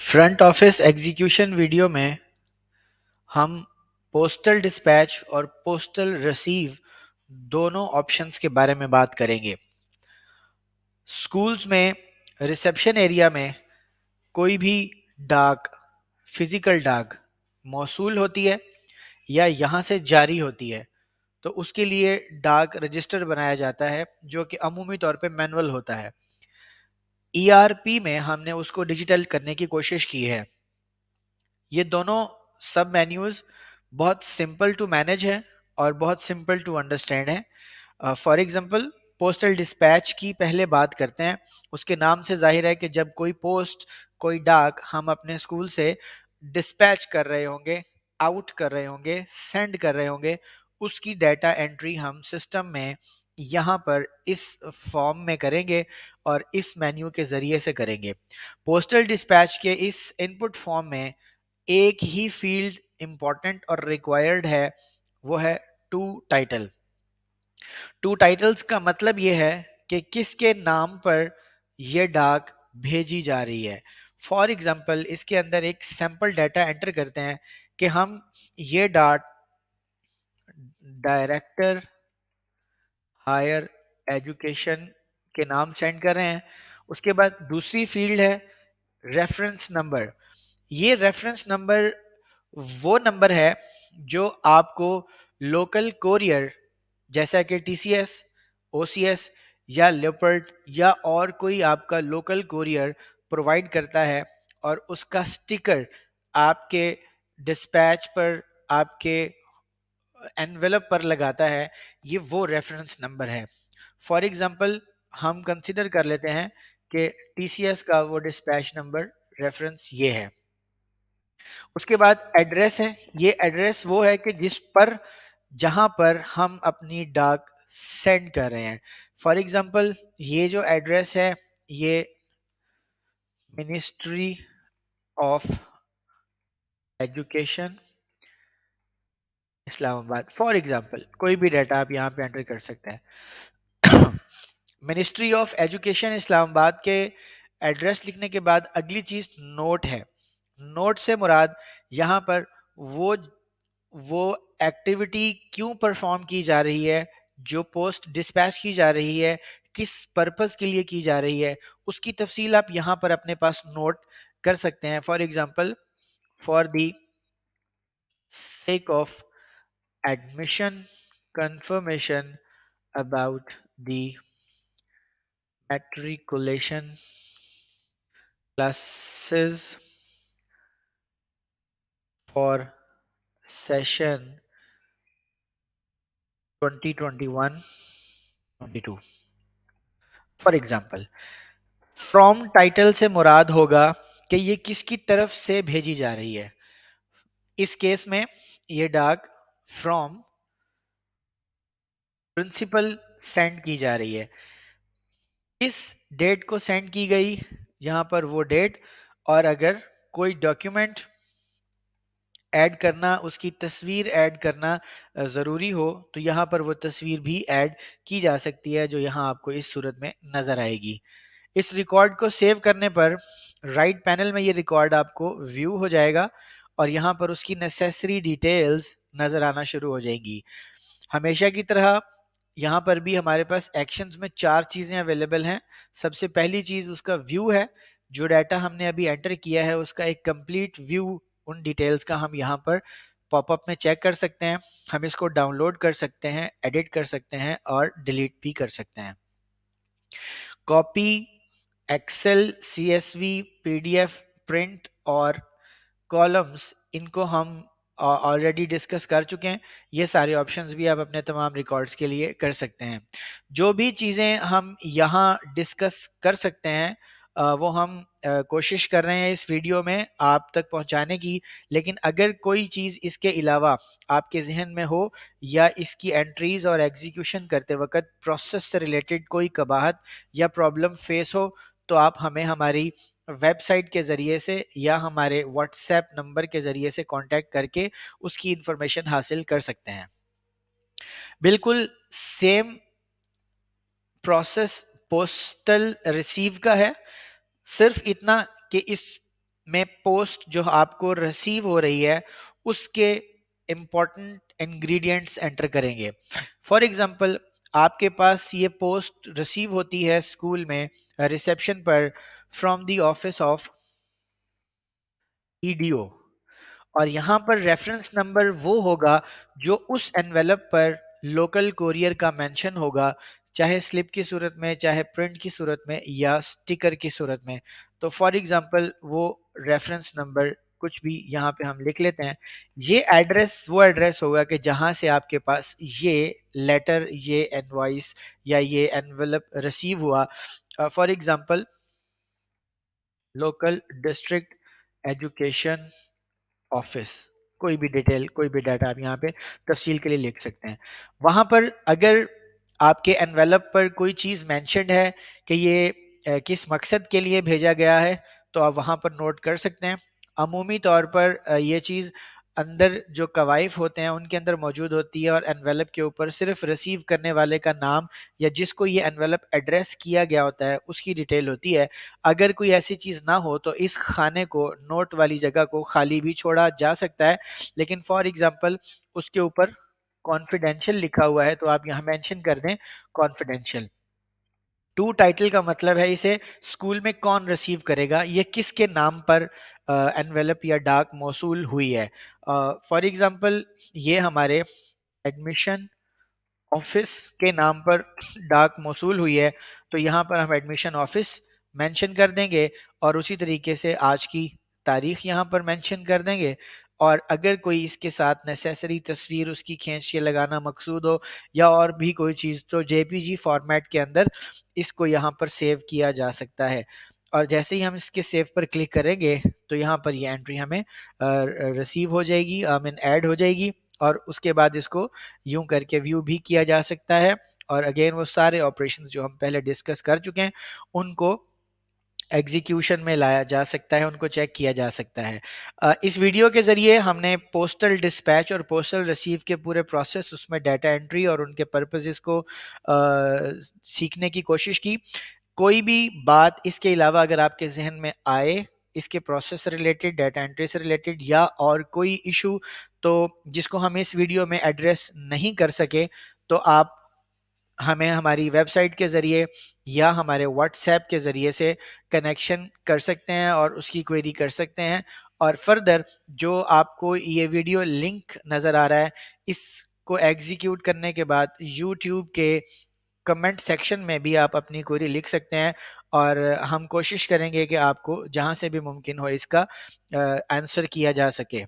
Front office execution video में हम postal dispatch और पोस्टल रिसीव दोनों ऑप्शंस के बारे में बात करेंगे। स्कूल्स में रिसेप्शन एरिया में कोई भी डाक, फिजिकल डाक मौसूल होती है या यहाँ से जारी होती है तो उसके लिए डाक रजिस्टर बनाया जाता है जो कि अमूमी तौर पे मैनुअल होता है। ईआरपी में हमने उसको डिजिटल करने की कोशिश की है। ये दोनों सब मेन्यूज बहुत सिंपल टू मैनेज है और बहुत सिंपल टू अंडरस्टैंड है। फॉर एग्जांपल, पोस्टल डिस्पैच की पहले बात करते हैं। उसके नाम से जाहिर है कि जब कोई पोस्ट, कोई डाक हम अपने स्कूल से डिस्पैच कर रहे होंगे, आउट कर रहे होंगे, सेंड कर रहे होंगे, उसकी डाटा एंट्री हम सिस्टम में यहाँ पर इस फॉर्म में करेंगे और इस मेन्यू के जरिए से करेंगे। पोस्टल डिस्पैच के इस इनपुट फॉर्म में एक ही फील्ड इंपॉर्टेंट और रिक्वायर्ड है, वो है टू टाइटल। टू टाइटल्स का मतलब ये है कि किसके नाम पर ये डाक भेजी जा रही है। फॉर एग्जाम्पल, इसके अंदर एक सैंपल डाटा एंटर करते हैं कि हम ये डाट डायरेक्टर हायर एजुकेशन के नाम सेंड कर रहे हैं। उसके बाद दूसरी फील्ड है रेफरेंस नंबर। ये रेफरेंस नंबर वो नंबर है जो आपको लोकल कोरियर जैसा कि टीसीएस, ओसीएस या लेपर्ड या और कोई आपका लोकल कोरियर प्रोवाइड करता है और उसका स्टिकर आपके डिस्पैच पर, आपके एनवेलप पर लगाता है। ये वो रेफरेंस नंबर है। फॉर एग्जांपल, हम कंसिडर कर लेते हैं कि टीसीएस का वो डिस्पैच नंबर रेफरेंस ये है। उसके बाद एड्रेस है। ये एड्रेस वो है कि जिस पर, जहां पर हम अपनी डाक सेंड कर रहे हैं। फॉर एग्जांपल, ये जो एड्रेस है ये ministry of education Islamabad, for example कोई भी डाटा आप यहाँ पे एंटर कर सकते हैं। मिनिस्ट्री ऑफ एजुकेशन इस्लामाबाद के एड्रेस लिखने के बाद अगली चीज नोट है। नोट से मुराद यहाँ पर वो वो एक्टिविटी क्यों परफॉर्म की जा रही है, जो पोस्ट डिस्पैच की जा रही है, किस पर्पस के लिए की जा रही है, उसकी तफसील आप यहाँ पर अपने पास नोट कर सकते हैं। For example, for the sake of admission confirmation about the matriculation classes for session 2021-22। For example, from title से मुराद होगा कि ये किसकी तरफ से भेजी जा रही है। इस केस में ये डाक फ्रॉम प्रिंसिपल सेंड की जा रही है। इस डेट को सेंड की गई, यहाँ पर वो डेट, और अगर कोई डॉक्यूमेंट ऐड करना, उसकी तस्वीर ऐड करना ज़रूरी हो तो यहाँ पर वो तस्वीर भी ऐड की जा सकती है, जो यहाँ आपको इस सूरत में नज़र आएगी। इस रिकॉर्ड को सेव करने पर राइट पैनल में ये रिकॉर्ड आपको व्यू हो जाएगा और यहाँ पर उसकी नेसेसरी डिटेल्स नज़र आना शुरू हो जाएंगी। हमेशा की तरह यहाँ पर भी हमारे पास एक्शंस में चार चीज़ें अवेलेबल हैं। सबसे पहली चीज़ उसका व्यू है। जो डाटा हमने अभी एंटर किया है उसका एक कंप्लीट व्यू, उन डिटेल्स का हम यहाँ पर पॉपअप में चेक कर सकते हैं। हम इसको डाउनलोड कर सकते हैं, एडिट कर सकते हैं और डिलीट भी कर सकते हैं। Copy, Excel, CSV, PDF, print और कॉलम्स, इनको हम ऑलरेडी डिस्कस कर चुके हैं। ये सारे ऑप्शंस भी आप अपने तमाम रिकॉर्ड्स के लिए कर सकते हैं। जो भी चीज़ें हम यहाँ डिस्कस कर सकते हैं वो हम कोशिश कर रहे हैं इस वीडियो में आप तक पहुँचाने की। लेकिन अगर कोई चीज़ इसके अलावा आपके जहन में हो या इसकी एंट्रीज और एग्जीक्यूशन करते वक्त प्रोसेस से रिलेटेड कोई कबाहत या प्रॉब्लम फेस हो तो आप हमें हमारी वेबसाइट के ज़रिए से या हमारे व्हाट्सएप नंबर के ज़रिए से कांटेक्ट करके उसकी इंफॉर्मेशन हासिल कर सकते हैं। बिल्कुल सेम प्रोसेस पोस्टल रिसीव का है, सिर्फ इतना कि इस में पोस्ट जो आपको रिसीव हो रही है उसके इंपॉर्टेंट इंग्रेडिएंट्स एंटर करेंगे। फॉर एग्जांपल, आपके पास ये पोस्ट रिसीव होती है स्कूल में रिसेप्शन पर from the office of EDO, और यहाँ पर रेफरेंस नंबर वो होगा जो उस एनवेलप पर लोकल कोरियर का मेंशन होगा, चाहे स्लिप की सूरत में, चाहे प्रिंट की सूरत में, या स्टिकर की सूरत में। तो फॉर एग्जांपल वो रेफरेंस नंबर कुछ भी यहाँ पे हम लिख लेते हैं। ये एड्रेस वो एड्रेस होगा कि जहाँ से आपके पास ये लेटर, ये इनवॉइस या ये एनवेलप रिसीव हुआ। For example, local district education office, कोई भी डिटेल, कोई भी डाटा आप यहाँ पे तफसील के लिए लिख सकते हैं। वहां पर अगर आपके एनवेलप पर कोई चीज मेंशन्ड है कि ये किस मकसद के लिए भेजा गया है, तो आप वहां पर नोट कर सकते हैं। अमूमी तौर पर ये चीज अंदर जो कवाइफ होते हैं उनके अंदर मौजूद होती है, और एनवेलप के ऊपर सिर्फ रिसीव करने वाले का नाम या जिसको ये एनवेलप एड्रेस किया गया होता है उसकी डिटेल होती है। अगर कोई ऐसी चीज ना हो तो इस खाने को, नोट वाली जगह को खाली भी छोड़ा जा सकता है। लेकिन फॉर एग्जांपल उसके ऊपर कॉन्फिडेंशियल लिखा हुआ है तो आप यहाँ मेंशन कर दें कॉन्फिडेंशियल। टू टाइटल का मतलब है इसे स्कूल में कौन रिसीव करेगा, ये किसके नाम पर एनवेलप या डाक मौसूल हुई है। फॉर एग्जांपल, ये हमारे एडमिशन ऑफिस के नाम पर डाक मौसूल हुई है, तो यहाँ पर हम एडमिशन ऑफिस मेंशन कर देंगे, और उसी तरीके से आज की तारीख यहाँ पर मेंशन कर देंगे। और अगर कोई इसके साथ नेसेसरी तस्वीर उसकी खींच के लगाना मकसूद हो या और भी कोई चीज़, तो जेपीजी फॉर्मेट के अंदर इसको यहाँ पर सेव किया जा सकता है। और जैसे ही हम इसके सेव पर क्लिक करेंगे तो यहाँ पर ये एंट्री हमें रिसीव हो जाएगी, आई मीन ऐड हो जाएगी, और उसके बाद इसको यूं करके व्यू भी किया जा सकता है। और अगेन वो सारे ऑपरेशंस जो हम पहले डिस्कस कर चुके हैं उनको एग्जीक्यूशन में लाया जा सकता है, उनको चेक किया जा सकता है। इस वीडियो के ज़रिए हमने पोस्टल डिस्पैच और पोस्टल रिसीव के पूरे प्रोसेस, उसमें डाटा एंट्री और उनके पर्पसेस को सीखने की कोशिश की। कोई भी बात इसके अलावा अगर आपके जहन में आए इसके प्रोसेस से रिलेटेड, डाटा एंट्री से रिलेटेड, या और कोई इशू तो जिसको हम इस वीडियो में एड्रेस नहीं कर सके, तो आप हमें हमारी वेबसाइट के ज़रिए या हमारे व्हाट्सएप के ज़रिए से कनेक्शन कर सकते हैं और उसकी क्वेरी कर सकते हैं। और फर्दर जो आपको ये वीडियो लिंक नज़र आ रहा है, इसको एग्जीक्यूट करने के बाद यूट्यूब के कमेंट सेक्शन में भी आप अपनी क्वेरी लिख सकते हैं, और हम कोशिश करेंगे कि आपको जहां से भी मुमकिन हो इसका आंसर किया जा सके।